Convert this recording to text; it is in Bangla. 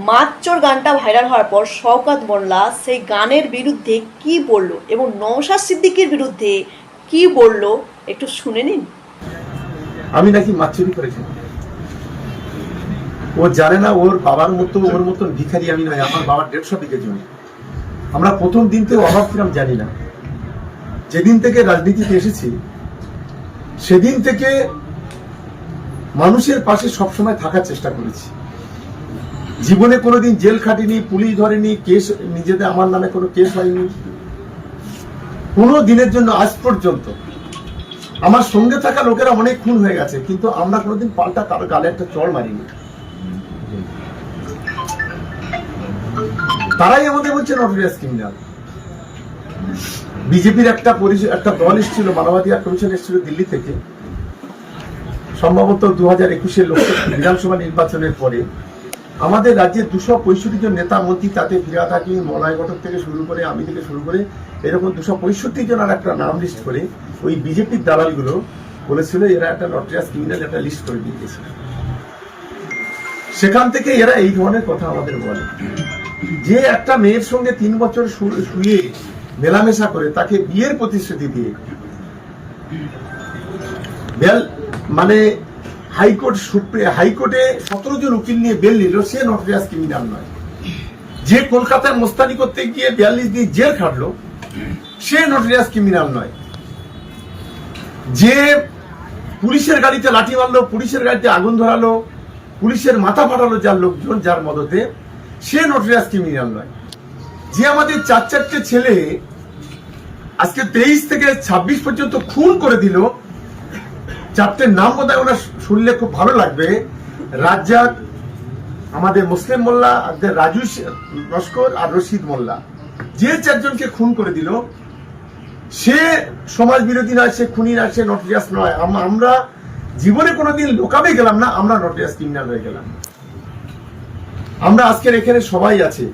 মাতচোর গানটা ভাইরাল হওয়ার পর শওকত মোল্লা সেই গানের বিরুদ্ধে কি বলল এবং নওশাদ সিদ্দিকীর বিরুদ্ধে কি বলল একটু শুনে নিন। আমি নাকি মাতচুরি করেছি, ও জানে না ওর বাবার মতো ওর মতন ভিখারি আমি নয়। আমার বাবার 150 বিঘে জমি। আমরা প্রথম দিন থেকে অভাব কিরাম জানি না। যেদিন থেকে রাজনীতিতে এসেছি সেদিন থেকে মানুষের পাশে সবসময় থাকার চেষ্টা করেছি। জীবনে কোনোদিন জেল খাটিনি, পুলিশ ধরেনি, কেস নিজেদের আমার নামে কোনো কেস হয়নি কোনো দিনের জন্য আজ পর্যন্ত। আমার সঙ্গে থাকা লোকেরা অনেক খুন হয়ে গেছে, কিন্তু আমরা কোনোদিন পাল্টা কারো গালে একটা চড় মারিনি। তারাই আমাদের বলছে নটোরিয়াস ক্রিমিনাল। বিজেপির একটা দল এসেছিল, মানবাধিকার কমিশন এসেছিল দিল্লি থেকে, সম্ভবত 2021-এর লোকসভা বিধানসভা নির্বাচনের পরে। আমাদের রাজ্যের 265 জন নেতা মন্ত্রী, তাতে ফিরাদ হাকিম, মলয় ঘটক থেকে শুরু করে আমি থেকে শুরু করে এরকম 265 জনের একটা নাম লিস্ট করে ওই বিজেপির দালালগুলো বলেছিল এরা একটা নটোরিয়াস ক্রিমিনাল একটা লিস্ট করে দিয়েছিল। সেখান থেকে এরা এই ধরনের কথা আমাদের বলে যে একটা মেয়ের সঙ্গে 3 বছর শুয়ে মেলামেশা করে তাকে বিয়ের প্রতিশ্রুতি দিয়ে মানে হাইকোর্টে 17 জন উকিল নিয়ে বেল নিল, সে নটোরিয়াস ক্রিমিনাল নয়। যে কলকাতায় মোস্তানি করতে গিয়ে 42 দিন জেল খাটলো, সে নটোরিয়াস ক্রিমিনাল নয়। যে পুলিশের গাড়িতে লাঠি মারলো, পুলিশের গাড়িতে আগুন ধরালো, পুলিশের মাথা ফাটালো যার লোকজন, যার মদতে, সে নটোরিয়াস ক্রিমিনাল নয়। যে আমাদের 4-4টে ছেলে আজকে 23 থেকে 26 পর্যন্ত খুন করে দিল, 4টে নাম বোধহয় ওনার শুনলে খুব ভালো লাগবে। রাজ্জাক, আমাদের মুসলিম মোল্লা, রাজু লস্কর আর রশিদ মোল্লা, যে 4 জনকে খুন করে দিল, সে সমাজ বিরোধী নয়, সে খুনি নয়, সে নটোরিয়াস নয়। আমরা জীবনে কোনোদিন লোকাবে গেলাম না, আমরা নটোরিয়াস ক্রিমিনাল হয়ে গেলাম। আমরা আজকের এখানে সবাই আছে।